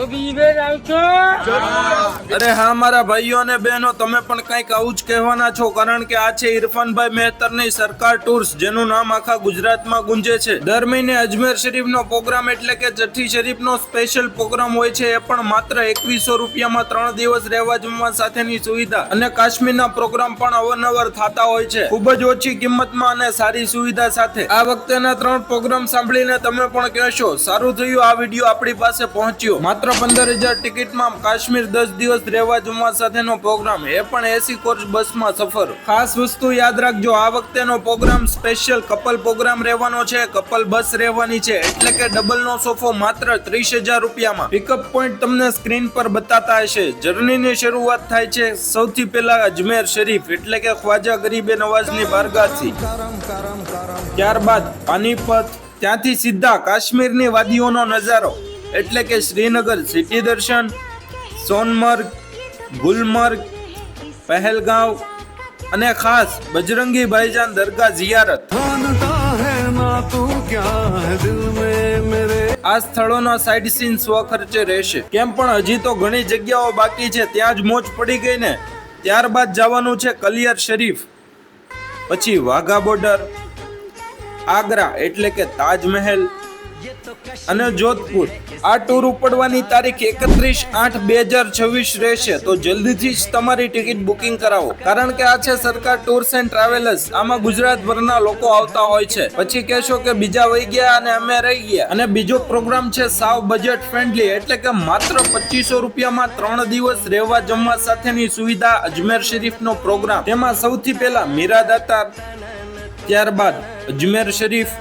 તો બીજી બેન આવશો? અરે હા મારા ભાઈઓ અને બહેનો, તમે પણ કંઈક આવું જ કહેવાના છો, કારણ કે આ છે ઇરફાનભાઈ મહેતરની સરકાર ટૂર્સ, જેનું નામ આખા ગુજરાતમાં ગુંજે છે. દર મહિને અજમેર શરીફનો પ્રોગ્રામ એટલે કે ચઠ્ઠી શરીફનો સ્પેશિયલ પ્રોગ્રામ હોય છે, એ પણ માત્ર 2100 રૂપિયામાં 3 દિવસ રહેવા જમવા સાથેની સુવિધા. અને કાશ્મીરના પ્રોગ્રામ પણ અવારનવાર થતા હોય છે, ખૂબ જ ઓછી કિંમતમાં અને સારી સુવિધા સાથે. આ વખતેના 3 પ્રોગ્રામ સાંભળીને તમે પણ કહેશો, સારું થયું આ વિડીયો આપણી પાસે પહોંચ્યો. માત્ર 15,000 ટિકિટમાં કાશ્મીર 10 દિવસ રહેવા જમવા સાથેનો પ્રોગ્રામ, એ પણ AC કોચ બસમાં સફર. ખાસ વસ્તુ યાદ રાખજો, આ વખતેનો પ્રોગ્રામ સ્પેશિયલ કપલ પ્રોગ્રામ રહેવાનો છે, કપલ બસ રહેવાની છે, એટલે કે ડબલનો સોફો માત્ર 30,000 રૂપિયામાં. પિકઅપ પોઈન્ટ તમને સ્ક્રીન પર બતાતા હશે. જર્નીની શરૂઆત થાય છે સૌથી પહેલા અજમેર શરીફ એટલે કે ખ્વાજા ગરીબે નવાઝની બારગાહથી, ત્યારબાદ પાનીપત, ત્યાંથી સીધા કાશ્મીરની વાદીઓનો નજારો એટલે કે શ્રીનગર સિટી દર્શન, સોનમર્ગ, ગુલમર્ગ, પહેલગાંવ અને ખાસ બજરંગી ભાઈજાન દરગાહ જિયારત. આ સ્થળોના સાઇડ સીન સ્વખર્ચે રહેશે. કેમ પણ હજી તો ઘણી જગ્યાઓ બાકી છે, ત્યાં જ મોજ પડી ગઈ ને. ત્યારબાદ જવાનું છે કલિયર શરીફ, પછી વાઘા બોર્ડર, આગ્રા એટલે કે તાજમહેલ અને જોધપુર. આ ટૂર ઉપડવાની તારીખ 31/8/2026 રહેશે, તો જલ્દીથી જ તમારી ટિકિટ બુકિંગ કરાવો, કારણ કે આ છે સરકાર ટૂર્સ એન્ડ ટ્રાવેલર્સ. આમાં ગુજરાતભરના લોકો આવતા હોય છે. પછી કહેશો કે બીજા વહી ગયા અને અમે રહી ગયા. અને બીજો પ્રોગ્રામ છે સાવ બજેટ ફ્રેન્ડલી, એટલે કે માત્ર 2500 રૂપિયામાં 3 દિવસ રહેવા જમવા સાથેની સુવિધા, અજમેર શરીફનો પ્રોગ્રામ. તેમાં સૌથી પહેલા મીરાદાતાર, ત્યારબાદ અજમેર શરીફ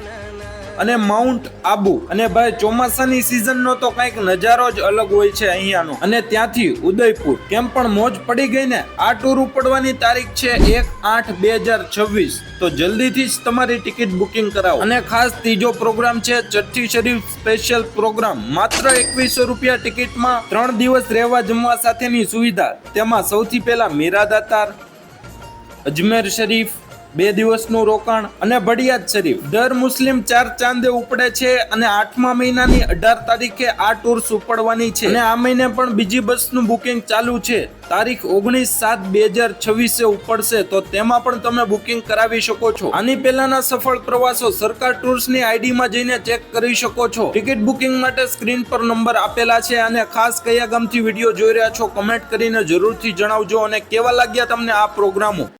અને માઉન્ટ આબુ. અને ભાઈ ચોમાસાની સિઝનનો તો કંઈક નજારો જ અલગ હોય છે અહીંયાનો. અને ત્યાંથી ઉદયપુર. કેમ પણ મોજ પડી ગઈ ને. આ ટૂર ઉપડવાની તારીખ છે 1/8/2026, તો જલ્દીથી જ તમારી ટિકિટ બુકિંગ કરાવો. અને ખાસ ત્રીજો પ્રોગ્રામ છે ચઠ્ઠી શરીફ સ્પેશિયલ પ્રોગ્રામ, માત્ર 2100 રૂપિયા ટિકિટમાં 3 દિવસ રહેવા જમવા સાથેની સુવિધા. તેમાં સૌથી પહેલા મીરાદાતાર, અજમેર શરીફ 2 દિવસનું રોકાણ અને ભડિયાદ શરીફ. દર મુસ્લિમ 4 ચાંદે ઉપડે છે અને 8મા મહિનાની 18 તારીખે આ ટૂર્સ ઉપડવાની છે. અને આ મહિને પણ બીજી બસનું બુકિંગ ચાલુ છે. તારીખ 19/7/2026 ઉપડશે, તો તેમાં પણ તમે બુકિંગ કરાવી શકો છો. આની પહેલાના સફળ પ્રવાસો સરકાર ટૂર્સની આઈડીમાં જઈને ચેક કરી શકો છો. ટિકિટ બુકિંગ માટે સ્ક્રીન પર નંબર આપેલા છે. અને ખાસ કયા ગામથી વિડીયો જોઈ રહ્યા છો કમેન્ટ કરીને જરૂરથી જણાવજો, અને કેવા લાગ્યા તમને આ પ્રોગ્રામો.